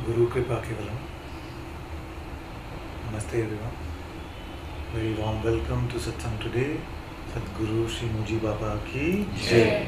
Guru Kripa Kevalam. Namaste everyone. Very warm welcome to Satsang today. Sadguru Shri Muji Baba ki Jai.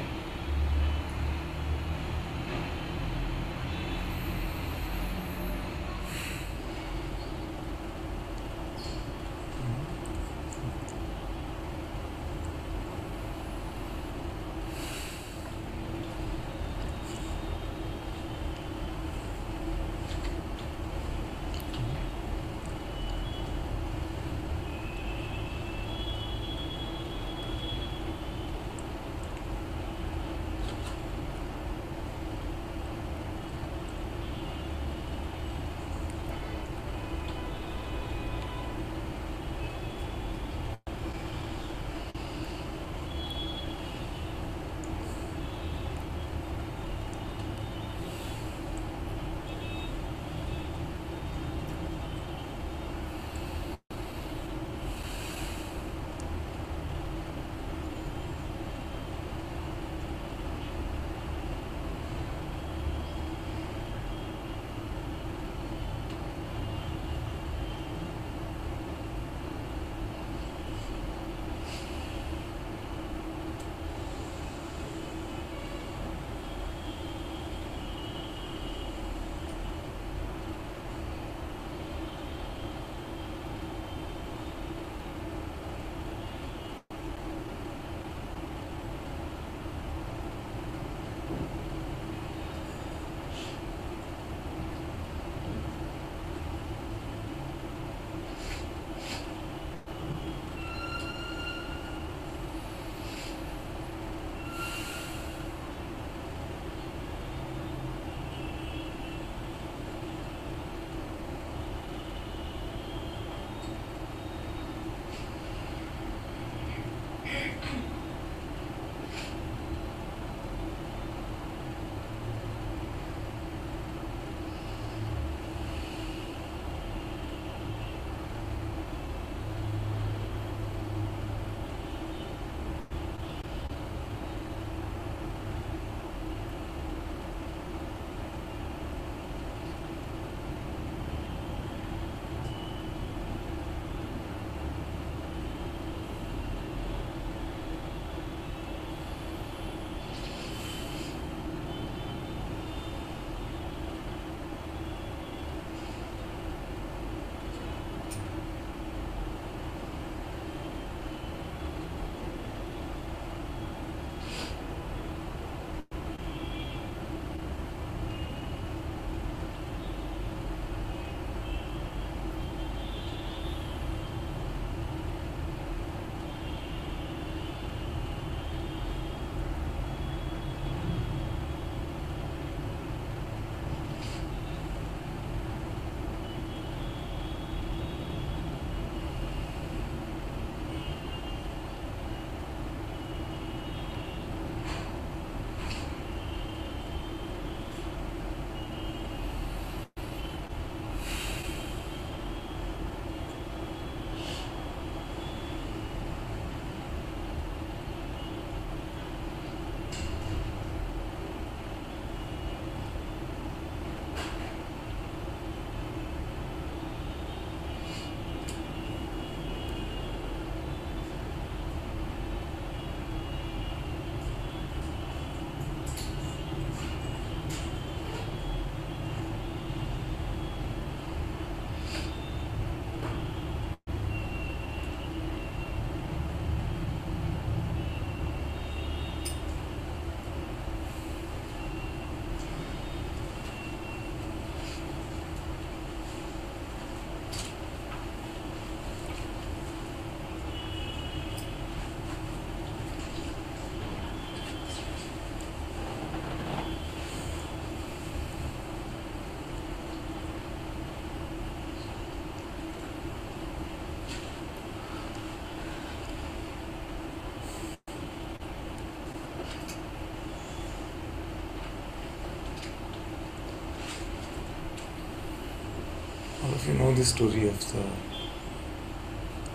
All of you know the story of the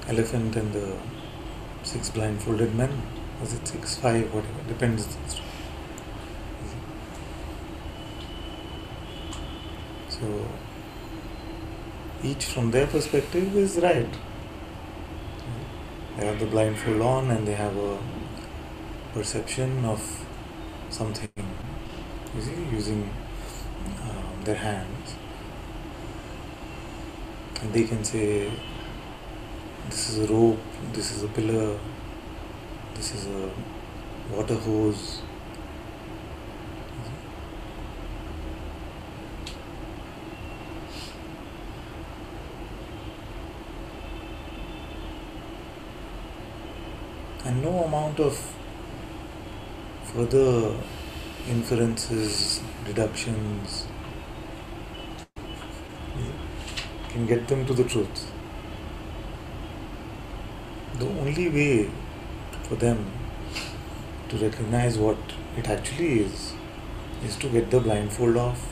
elephant and the 6 blindfolded men. Was it 6, 5, whatever, depends. So each from their perspective is right. They have the blindfold on and they have a perception of something, you see, using their hands. And they can say, this is a rope, this is a pillar, this is a water hose. And no amount of further inferences, deductions can get them to the truth. The only way for them to recognize what it actually is to get the blindfold off.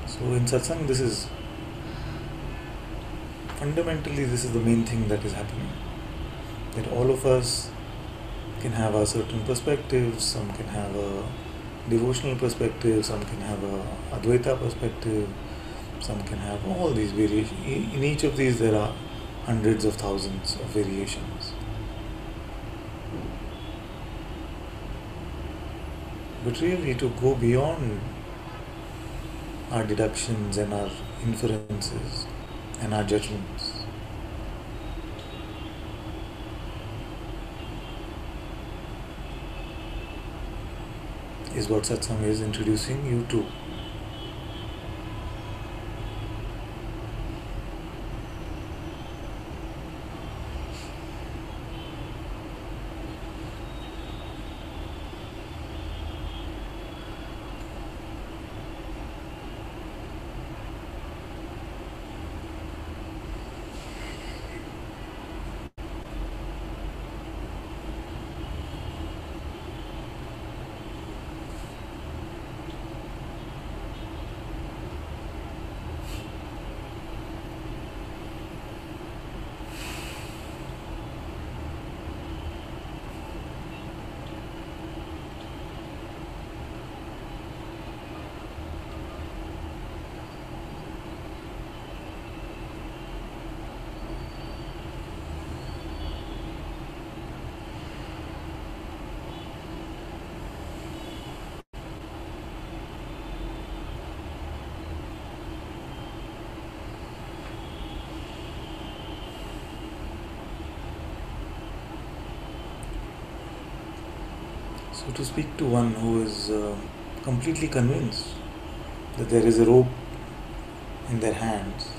So in satsang, fundamentally this is the main thing that is happening. That all of us can have a certain perspective, some can have a devotional perspective, some can have a Advaita perspective, some can have all these variations. In each of these there are hundreds of thousands of variations. But really to go beyond our deductions and our inferences and our judgments, is what satsang is introducing you to. So to speak to one who is completely convinced that there is a rope in their hands,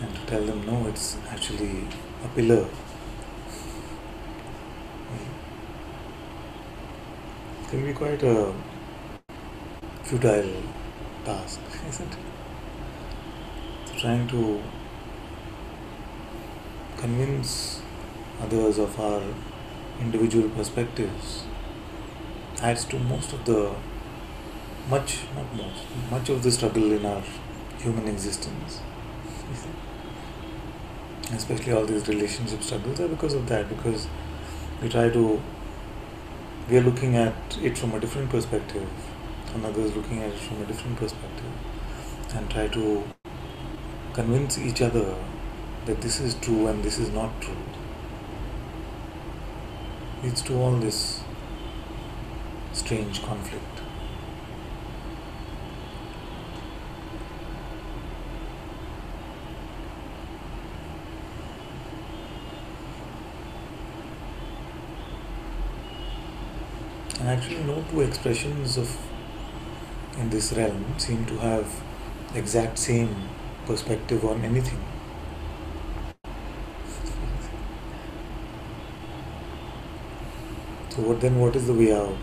and to tell them no, it's actually a pillar, it can be quite a futile task, isn't it? So trying to convince others of our individual perspectives adds to much of the struggle in our human existence. Especially all these relationship struggles are because of that, because we are looking at it from a different perspective, and others looking at it from a different perspective, and try to convince each other that this is true and this is not true. Leads to all this strange conflict. And actually no two expressions in this realm seem to have exact same perspective on anything. So what is the way out?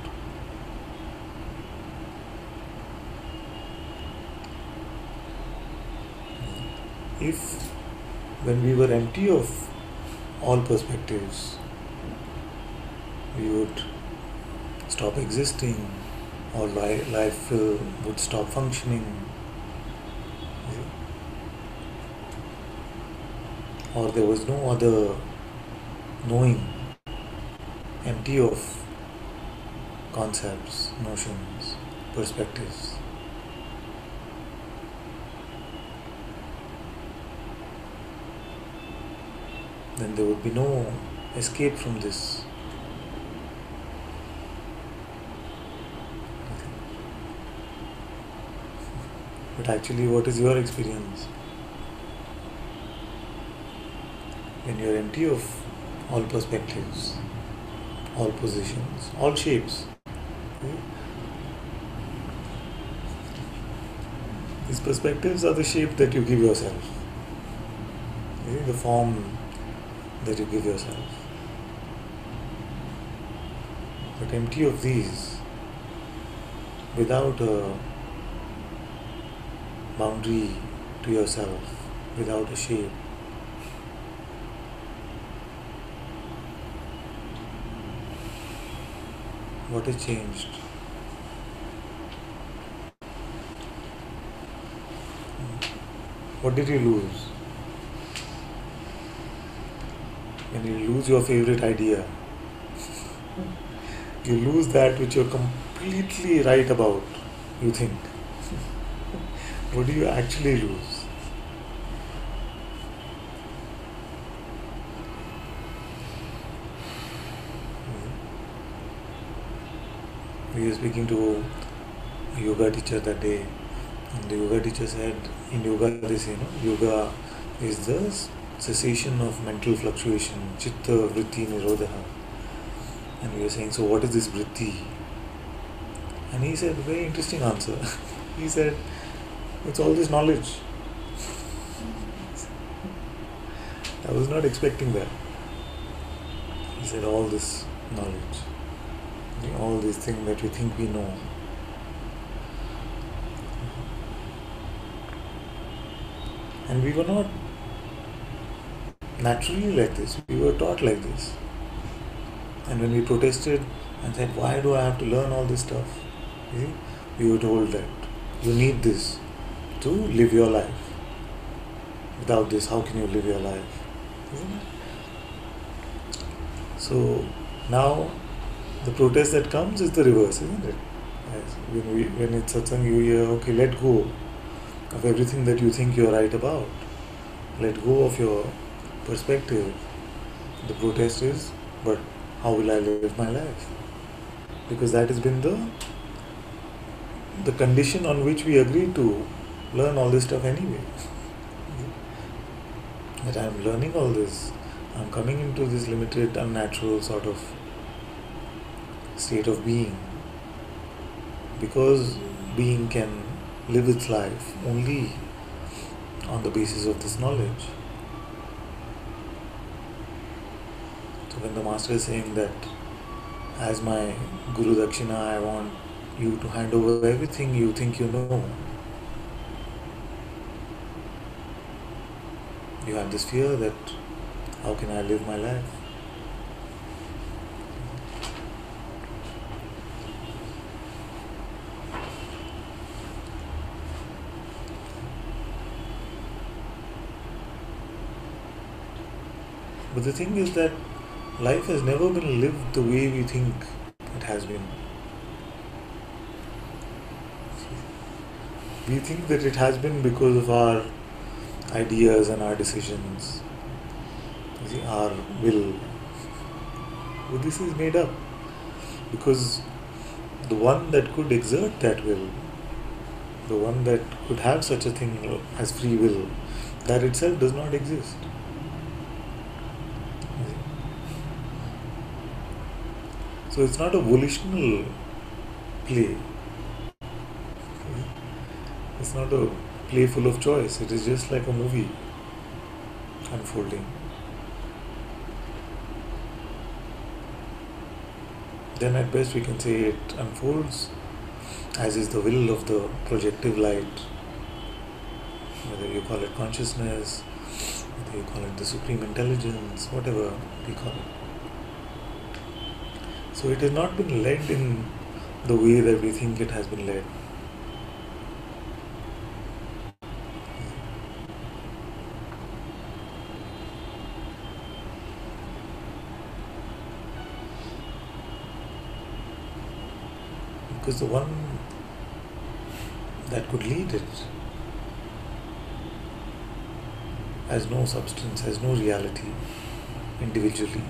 If when we were empty of all perspectives, we would stop existing, or life would stop functioning, or there was no other knowing empty of concepts, notions, perspectives, then there would be no escape from this. But actually, what is your experience? When you are empty of all perspectives, all positions, all shapes. These perspectives are the shape that you give yourself, the form that you give yourself. But empty of these, without a boundary to yourself, without a shape, what has changed? What did you lose? When you lose your favorite idea, you lose that which you're completely right about, you think. What do you actually lose? We were speaking to a yoga teacher that day, and the yoga teacher said, in yoga they say, yoga is the cessation of mental fluctuation, chitta vritti nirodha. And we were saying, so what is this vritti? And he said, very interesting answer. He said, it's all this knowledge. I was not expecting that. He said, all this knowledge, all these things that we think we know. And we were not naturally like this, we were taught like this. And when we protested and said, why do I have to learn all this stuff? We were told that you need this to live your life. Without this, how can you live your life? Isn't it? So now the protest that comes is the reverse, isn't it? When it's satsang, you hear, okay, let go of everything that you think you're right about. Let go of your perspective. The protest is, but how will I live my life? Because that has been the condition on which we agreed to learn all this stuff anyway. That I'm learning all this. I'm coming into this limited, unnatural sort of state of being. Because being can live its life only on the basis of this knowledge. So when the master is saying that as my Guru Dakshina, I want you to hand over everything you think you know, you have this fear that how can I live my life? But the thing is that life has never been lived the way we think it has been. We think that it has been because of our ideas and our decisions, our will. But this is made up because the one that could exert that will, the one that could have such a thing as free will, that itself does not exist. So it's not a volitional play. It's not a play full of choice. It is just like a movie unfolding. Then at best we can say it unfolds as is the will of the projective light. Whether you call it consciousness, whether you call it the supreme intelligence, whatever we call it. So it has not been led in the way that we think it has been led. because the one that could lead it has no substance, has no reality individually.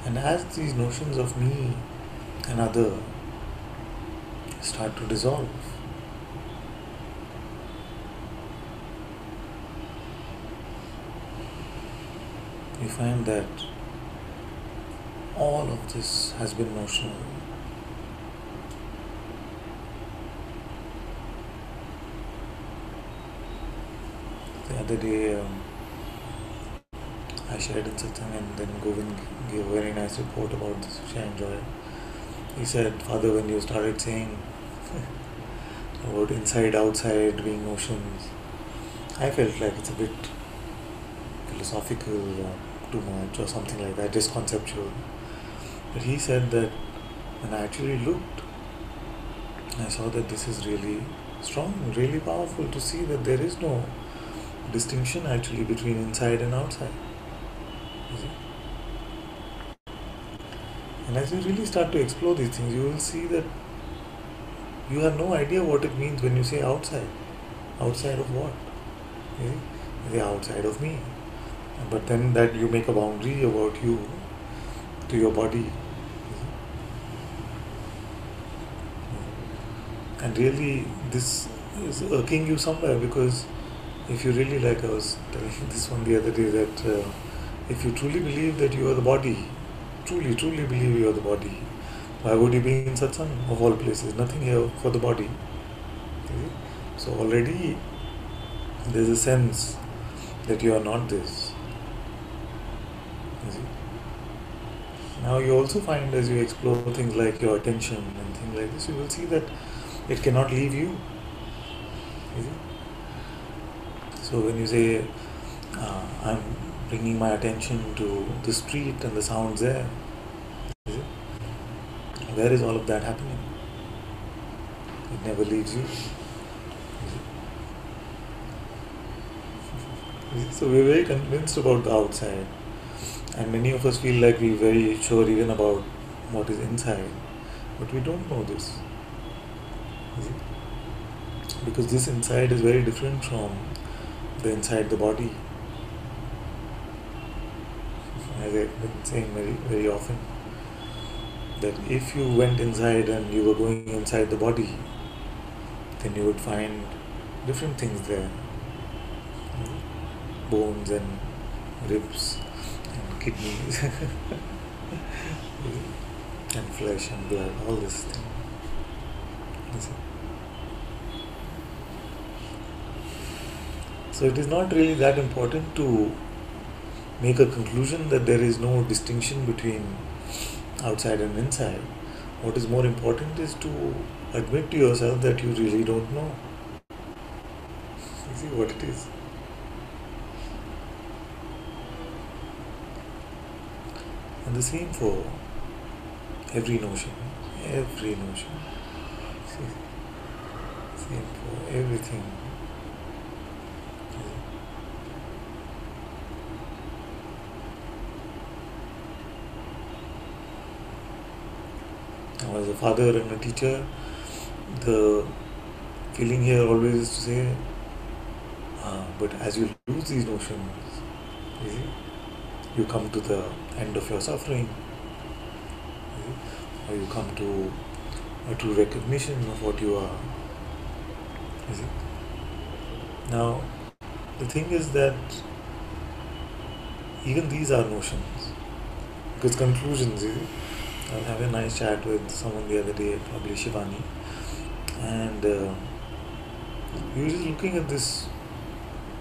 And as these notions of me and other start to dissolve, you find that all of this has been notional. The other day, I shared in Satsang, and then Govind gave a very nice report about this, which I enjoyed. He said, Father, when you started saying about inside, outside being notions, I felt like it's a bit philosophical or too much or something like that, just conceptual. But he said that when I actually looked, I saw that this is really strong, really powerful to see that there is no distinction actually between inside and outside. And as you really start to explore these things, you will see that you have no idea what it means when you say outside. Outside of what? The outside of me. But then that you make a boundary about you to your body. And really this is irking you somewhere, because if you really, like I was telling this one the other day, that if you truly believe that you are the body, truly believe you are the body, why would you be in Satsang of all places? Nothing here for the body. So already there's a sense that you are not this. Now you also find, as you explore things like your attention and things like this, you will see that it cannot leave you. So when you say, I'm bringing my attention to the street and the sounds there, where is all of that happening? It never leaves you. So we're very convinced about the outside, and many of us feel like we're very sure even about what is inside, but we don't know this. Because this inside is very different from the inside the body. As I've been saying very often, that if you went inside and you were going inside the body, then you would find different things there. Bones and ribs and kidneys and flesh and blood, all this thing. So it is not really that important to make a conclusion that there is no distinction between outside and inside. What is more important is to admit to yourself that you really don't know. You see what it is. And the same for every notion. See, same for everything. Now, as a father and a teacher, the feeling here always is to say, but as you lose these notions, you come to the end of your suffering, or you come to a true recognition of what you are. Now, the thing is that even these are notions, because conclusions. I was having a nice chat with someone the other day, probably Shivani, and we were just looking at this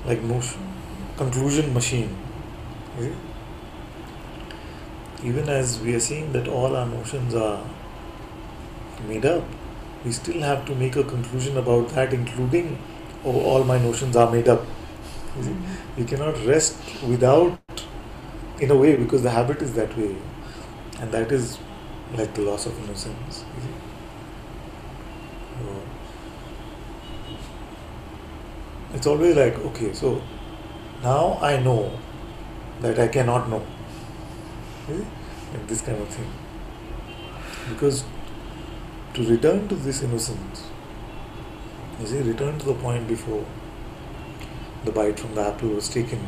like notion, conclusion machine. You see? Even as we are seeing that all our notions are made up, we still have to make a conclusion about that, including, oh, all my notions are made up. You see? We cannot rest without, in a way, because the habit is that way. And that is like the loss of innocence. You see? So, it's always like, okay, so now I know that I cannot know. You see? Like this kind of thing. Because to return to this innocence, you see, return to the point before the bite from the apple was taken,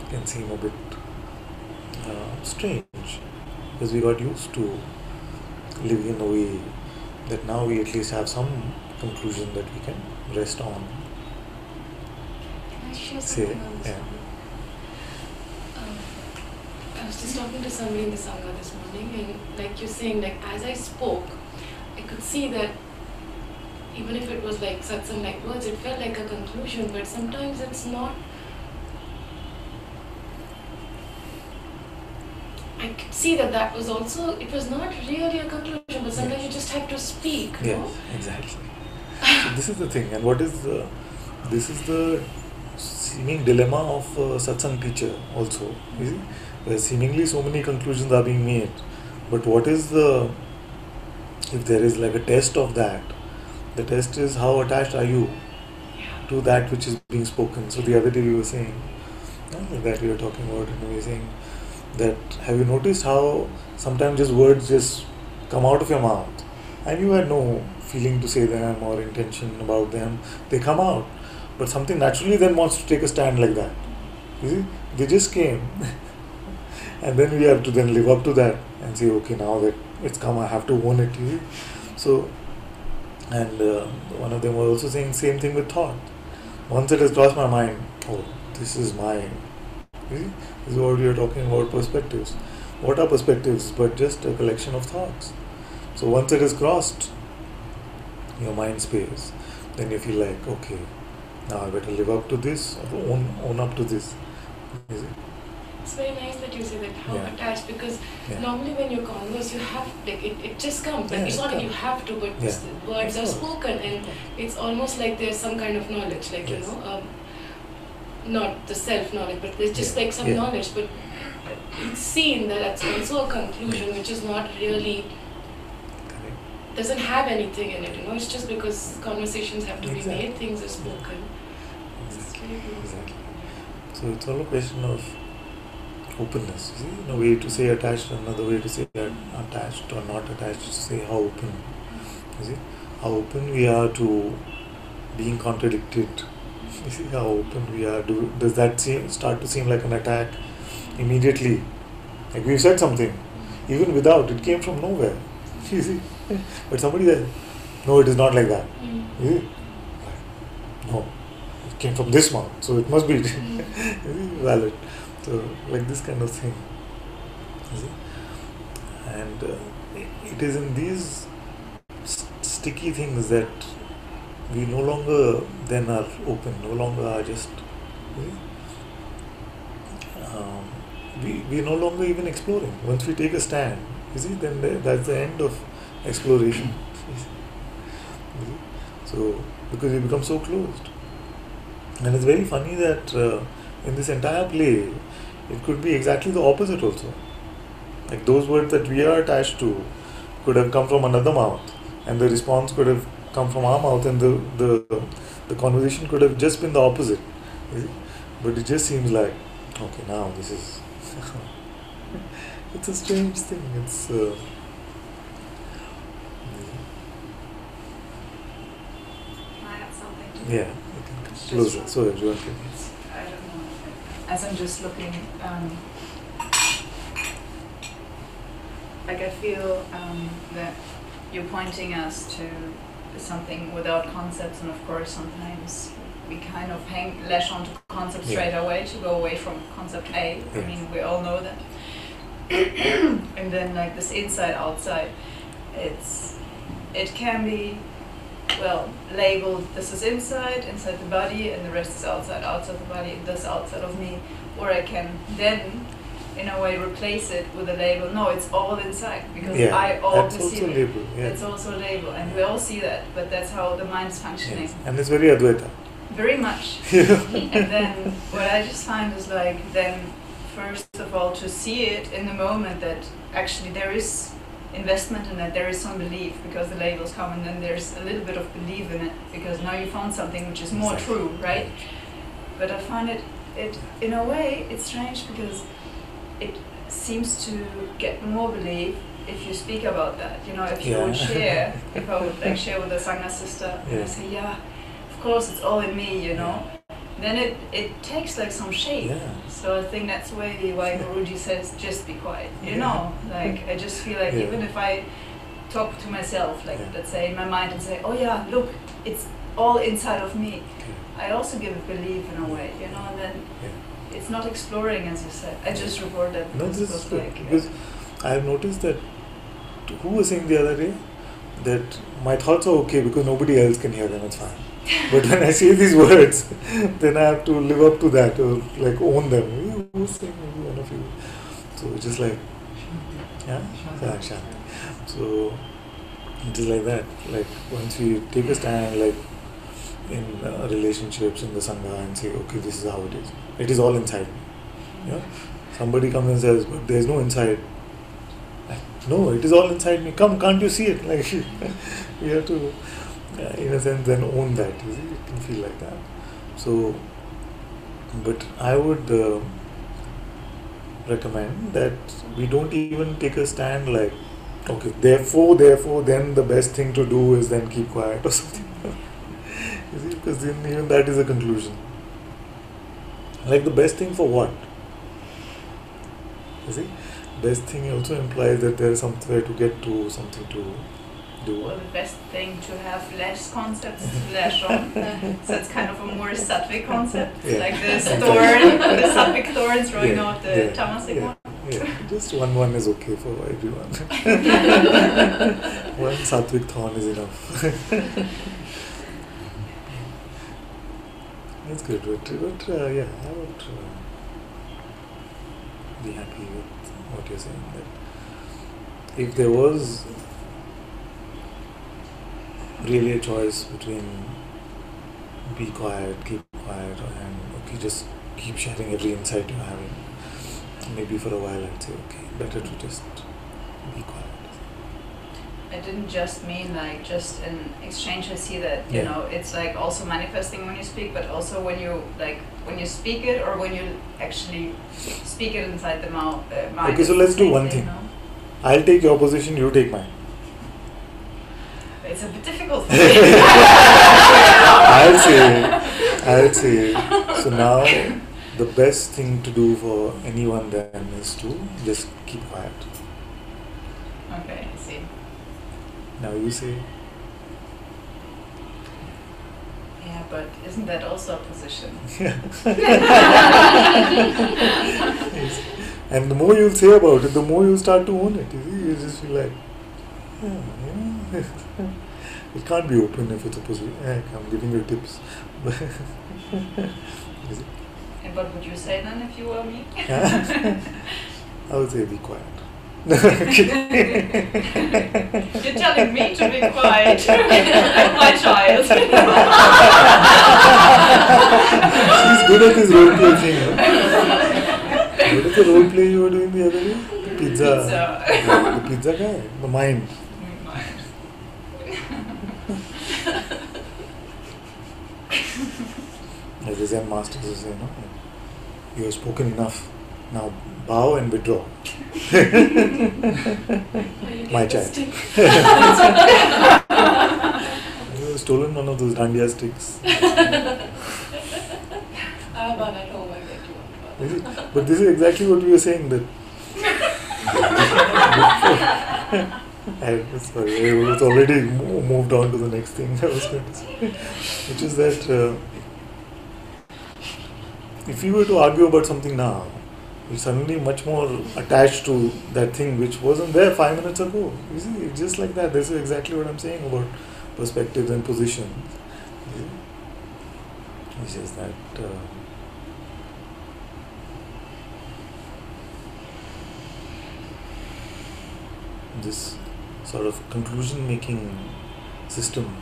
can seem a bit strange, because we got used to living in a way that now we at least have some conclusion that we can rest on. Can I share something on this one? I was just talking to somebody in the Sangha this morning, and like you're saying, like as I spoke, I could see that even if it was like satsang like words, it felt like a conclusion, but sometimes it's not. I could see that was also, it was not really a conclusion, but sometimes you just have to speak. Yes, no? exactly. So this is the thing, and this is the seeming dilemma of a satsang teacher also. You see? Where seemingly so many conclusions are being made, but what is if there is like a test of that, the test is how attached are you to that which is being spoken. So the other day we were saying, that we were talking about, and we were saying that, have you noticed how sometimes just words just come out of your mouth and you had no feeling to say them or intention about them, they come out, but something naturally then wants to take a stand like that. You see, they just came. And then we have to then live up to that and say, okay, now that it's come, I have to own it. You see? So, and one of them was also saying same thing with thought. Once it has crossed my mind, oh, this is mine. You see? This is what we are talking about, perspectives. What are perspectives but just a collection of thoughts? So once it is crossed your mind space, then you feel like, okay, now I better live up to this or own up to this. You see? It's very nice that you say that, how attached, because normally when you converse, you have, like, it just comes. Like, it's not that you have to, but words are spoken, and it's almost like there's some kind of knowledge, like, you know, not the self-knowledge, but there's just like some knowledge, but it's seen that that's also a conclusion which is not really, doesn't have anything in it, you know, it's just because conversations have to be made, things are spoken. Exactly. So it's all a question of openness. You see, a way to say attached, another way to say attached or not attached, to say how open. You see, how open we are to being contradicted. You see how open we are. Does that start to seem like an attack immediately? Like we've said something, even without, it came from nowhere. You see, but somebody said, no, it is not like that. You see? No, it came from this mouth, so it must be valid. So, like this kind of thing. You see? And it is in these sticky things that we no longer then are open, no longer are just, we no longer even exploring. Once we take a stand, you see, then that's the end of exploration. You see? So, because we become so closed. And it's very funny that in this entire play, it could be exactly the opposite also. Like those words that we are attached to could have come from another mouth, and the response could have come from our mouth, and the conversation could have just been the opposite. But it just seems like, okay, now this is it's a strange thing. It's I have something to yeah, closer so everyone can hear. I don't know. As I'm just looking, like I feel that you're pointing us to something without concepts, and of course sometimes we kind of lash onto concepts straight away to go away from concept A. I mean, we all know that. And then like this inside outside, it can be well, labeled, this is inside the body, and the rest is outside the body, and this outside of me. Or I can then, in a way, replace it with a label. No, it's all inside, because I all perceive it. Label. Yeah. That's also a label, and we all see that, but that's how the mind is functioning. Yes. And it's very Advaita. Very much. And then what I just find is like, then first of all, to see it in the moment that actually there is investment in it, there is some belief, because the labels come, and then there's a little bit of belief in it, because now you found something which is more true, right? But I find it in a way, it's strange, because it seems to get more belief if you speak about that. You know, if you would share, if I would like share with a Sangha sister, and I say, of course it's all in me, you know, then it takes like some shape. So I think that's why Guruji says, just be quiet, you know, like I just feel like even if I talk to myself, like let's say in my mind, and say, oh yeah, look, it's all inside of me, I also give it belief in a way, you know, and then it's not exploring, as you said. I just report that. No, this is good, because I have noticed that, who was saying the other day, that my thoughts are okay because nobody else can hear them, it's fine. But when I say these words, then I have to live up to that, or like own them. Who was saying, maybe one of you. So it's just like, Shanti. So it is like that. Like once we take a stand, like in relationships, in the Sangha, and say, okay, this is how it is. It is all inside me. Yeah? Somebody comes and says, but there is no inside. No, it is all inside me. Come, can't you see it? Like we have to, in a sense, then own that. You see, it can feel like that. So, but I would recommend that we don't even take a stand like, okay, therefore, then the best thing to do is then keep quiet or something. You see, because then even that is a conclusion. Like the best thing for what? You see? Best thing also implies that there is somewhere to get to, something to do. Well, the best thing to have less concepts to lash on. So it's kind of a more sattvic concept. Like the thorn, the sattvic thorns rolling out the tamasic one. Just one is okay for everyone. One sattvic thorn is enough. That's good, but I would be happy with what you're saying, that if there was really a choice between be quiet, keep quiet, and okay, just keep sharing every insight you're having, maybe for a while I'd say, okay, better to just be quiet. I didn't just mean like just in exchange. I see that you know it's like also manifesting when you speak, but also when you speak it, or when you actually speak it inside the mind. Okay, so let's do one thing. I'll take your position, you take mine. It's a bit difficult. I'll say. So now, the best thing to do for anyone then is to just keep quiet. Okay, I see. Now you say. Yeah, but isn't that also a position? Yes. And the more you'll say about it, the more you'll start to own it. You see, you just feel like, it can't be open if it's a position. I'm giving you tips. And what would you say then if you were me? I would say be quiet. You're telling me to be quiet. I'm my child. She's good at this role play thing. What is the role play you were doing the other day? The pizza. The pizza guy? The mind. Like the Zen masters will say, no? You have spoken enough. Now bow and withdraw. My child. You have stolen one of those dandiya sticks. I have one at home, I get you one. But this is exactly what we were saying, that sorry, I was already moved on to the next thing I was going to say, which is that if you were to argue about something now, you're suddenly much more attached to that thing which wasn't there 5 minutes ago. You see, it's just like that. This is exactly what I'm saying about perspectives and positions. Which is that this sort of conclusion-making system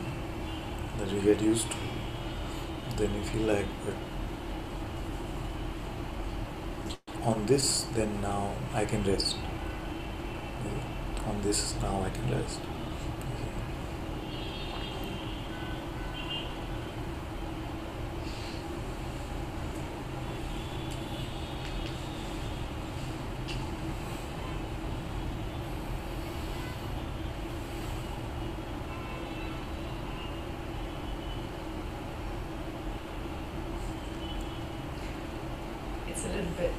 that we get used to, then you feel like, but on this, then now I can rest. On this, now I can rest. It's a little bit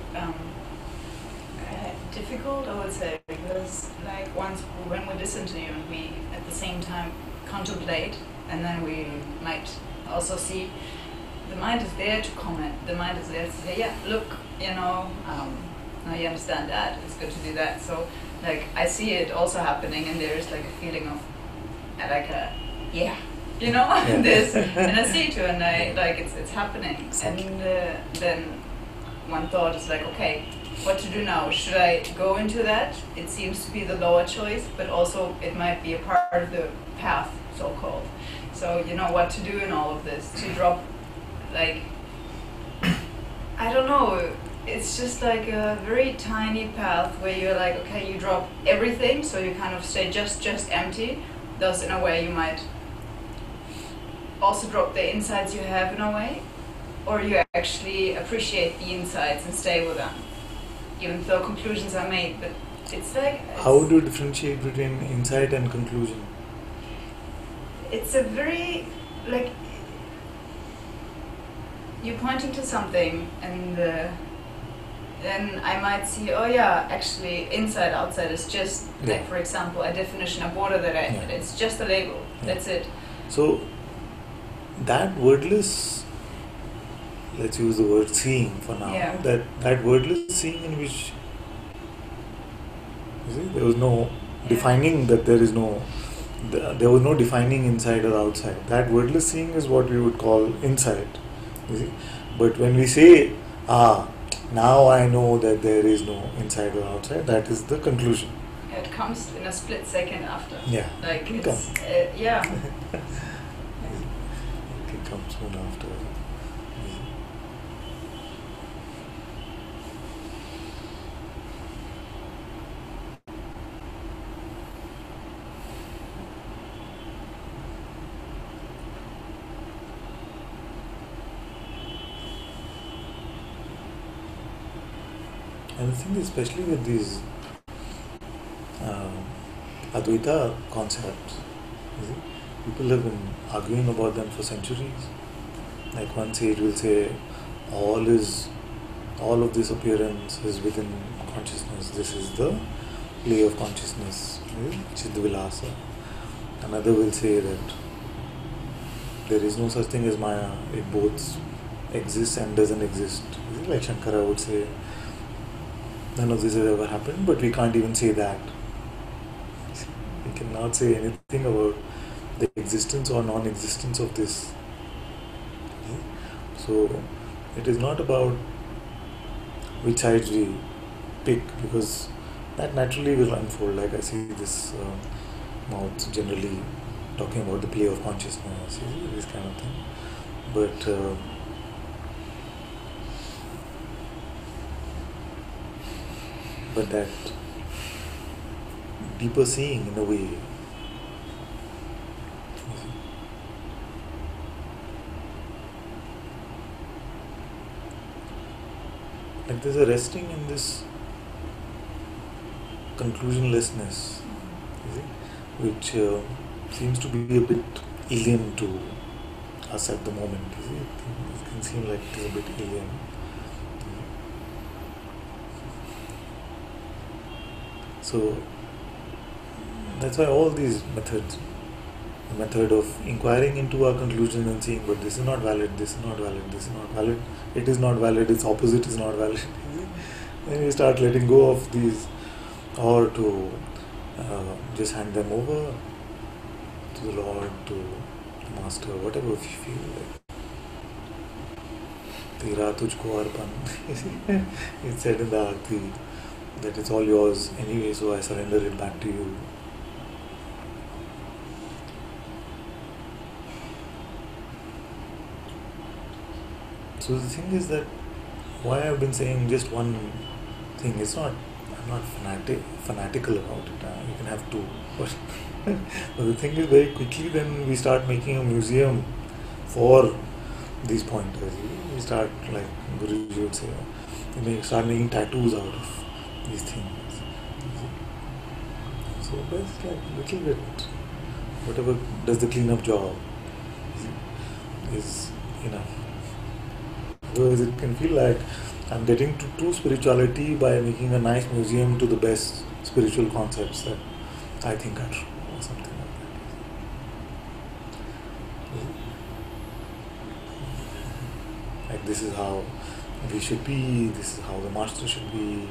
difficult, I would say, because like when we listen to you and we at the same time contemplate, and then we might also see the mind is there to comment, the mind is there to say, yeah, look, now you understand that, it's good to do that. So like I see it also happening, and there is like a feeling of like a this, and I see it too, and I like it's happening. And then one thought is like, okay, what to do now? Should I go into that? It seems to be the lower choice, but also it might be a part of the path, so-called. So what to do in all of this, to drop, like, I don't know, it's just like a very tiny path where you're like, okay, you drop everything, so you kind of stay just empty. Thus, in a way, you might also drop the insights you have in a way, or you actually appreciate the insights and stay with them, even though conclusions are made. But it's like... How do you differentiate between insight and conclusion? It's a very, like, you're pointing to something, and then I might see, oh yeah, actually inside, outside is just, like, for example, a definition, a border that I had. It's just a label. That's it. So, that wordless, let's use the word seeing for now, that wordless seeing in which there was no defining that there was no defining inside or outside. That wordless seeing is what we would call insight. You see? But when we say, now I know that there is no inside or outside, that is the conclusion. It comes in a split second after. Yeah. Like it it's, It comes soon after. And I think especially with these Advaita concepts, people have been arguing about them for centuries. Like one sage will say, all of this appearance is within consciousness. This is the play of consciousness, Chidvilasa. Another will say that there is no such thing as Maya. It both exists and doesn't exist. Like Shankara would say, none of this has ever happened, but we can't even say that. We cannot say anything about the existence or non-existence of this. So it is not about which sides we pick, because that naturally will unfold. Like I see this mouth generally talking about the play of consciousness, this kind of thing. But that deeper seeing, in a way, like there's a resting in this conclusionlessness, which seems to be a bit alien to us at the moment. It can seem like it is a bit alien. So that's why all these methods, the method of inquiring into our conclusion and seeing, but this is not valid, this is not valid, this is not valid, it is not valid, its opposite is not valid. Then we start letting go of these, or to just hand them over to the Lord, to the Master, whatever you feel like. Tera tujhko arpan. It's said in the Aarti that it's all yours anyway, so I surrender it back to you. So the thing is that why I've been saying just one thing, I'm not fanatical about it. You can have two. But the thing is, very quickly then we start making a museum for these pointers. We start, like Guruji would say, we start making tattoos out of these things. So that's like a little bit, whatever does the cleanup job is enough. Otherwise it can feel like I'm getting to true spirituality by making a nice museum to the best spiritual concepts that I think are true, or something like that. Like this is how we should be, this is how the master should be,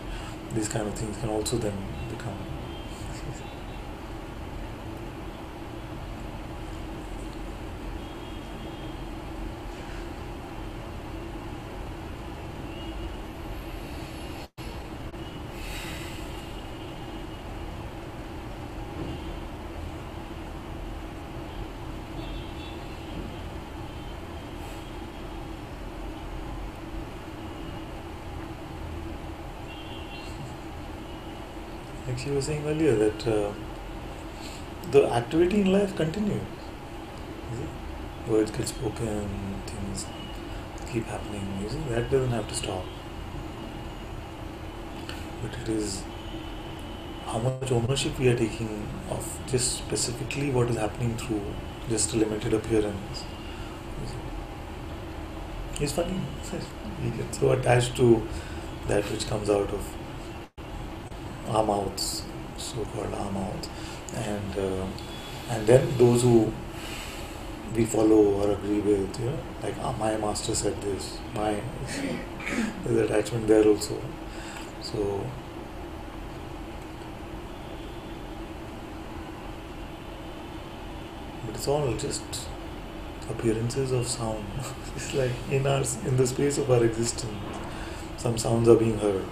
these kind of things can also then become. Like she was saying earlier that the activity in life continues. Words get spoken, things keep happening. You see, that doesn't have to stop. But it is how much ownership we are taking of just specifically what is happening through just a limited appearance. It's funny. We get so attached to that which comes out of our mouths, so-called our mouths, and then those who we follow or agree with, like my master said this, there's attachment there also. So but it's all just appearances of sound. It's like in the space of our existence, some sounds are being heard.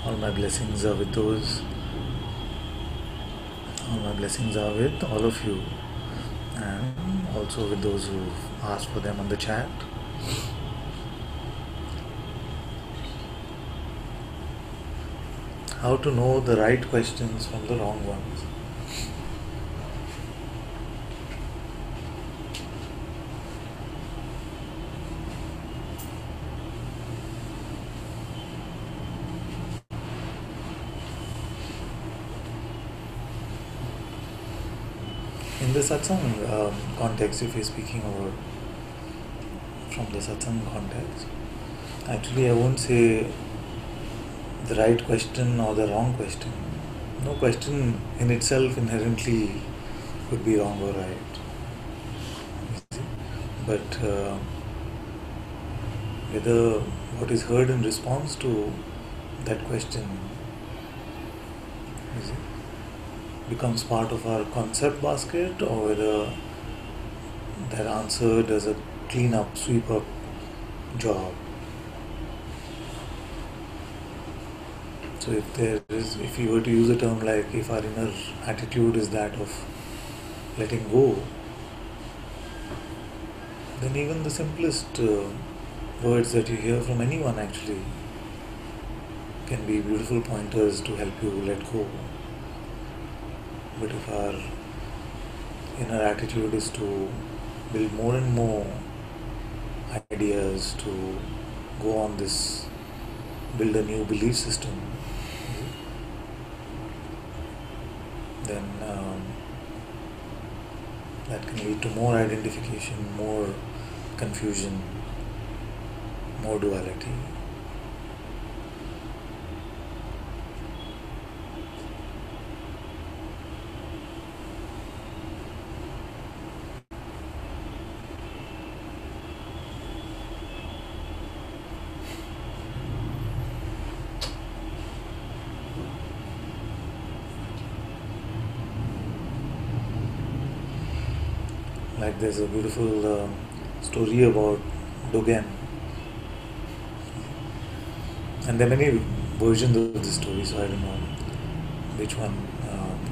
All my blessings are with those. All my blessings are with all of you, and also with those who've asked for them on the chat. How to know the right questions from the wrong ones. In the Satsang context, if you're speaking over from the Satsang context, actually I won't say the right question or the wrong question. No question in itself inherently could be wrong or right. But whether what is heard in response to that question becomes part of our concept basket, or whether that answer does a clean up, sweep up job. So if you were to use a term like, if our inner attitude is that of letting go, then even the simplest words that you hear from anyone actually can be beautiful pointers to help you let go. But if our inner attitude is to build more and more ideas, to go on this, build a new belief system, then that can lead to more identification, more confusion, more duality. Like there's a beautiful story about Dogen, and there are many versions of this story, so I don't know which one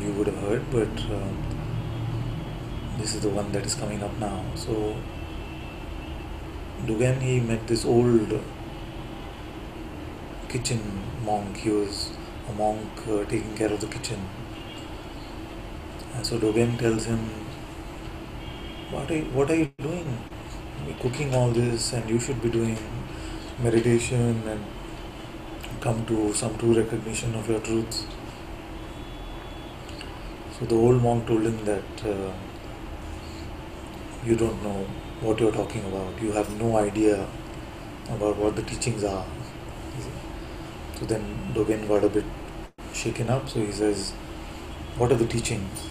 you would have heard, but this is the one that is coming up now. So Dogen, he met this old kitchen monk. He was a monk taking care of the kitchen, and so Dogen tells him, what are you doing? You're cooking all this, and you should be doing meditation and come to some true recognition of your truths. So the old monk told him that you don't know what you're talking about. You have no idea about what the teachings are. So then Dogen got a bit shaken up. So he says, what are the teachings?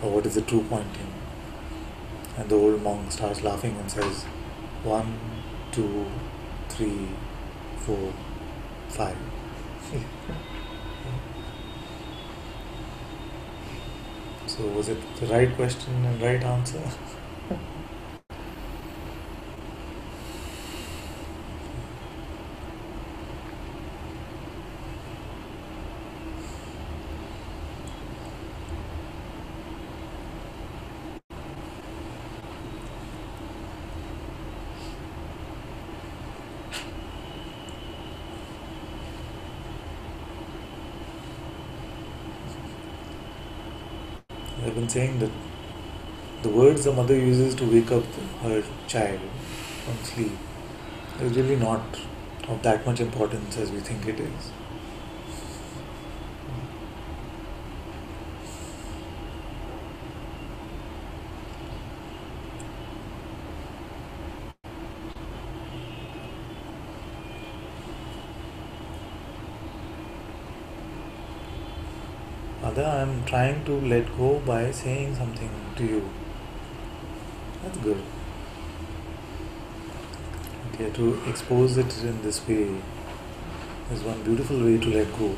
Or what is the true pointing? And the old monk starts laughing and says, 1, 2, 3, 4, 5. So was it the right question and right answer? I've been saying that the words the mother uses to wake up her child from sleep is really not of that much importance as we think it is. Mother, I'm trying to let go by saying something to you. That's good. Okay, to expose it in this way is one beautiful way to let go.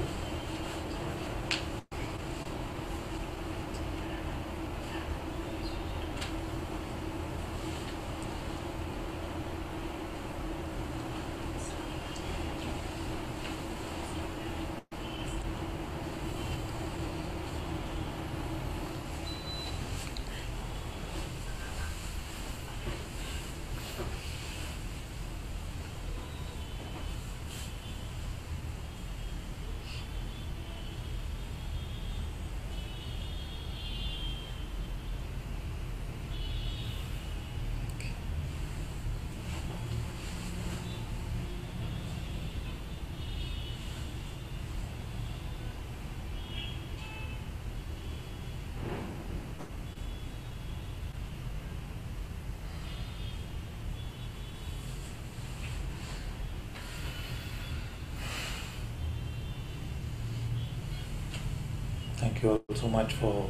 you all so much for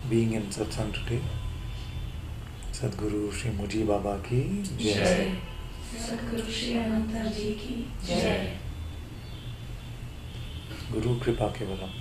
being in Satsang today. Sadhguru Shri Muji Baba ki Jai. Sadhguru Shri Ananta Ji ki Jai. Guru Kripa Kevalam.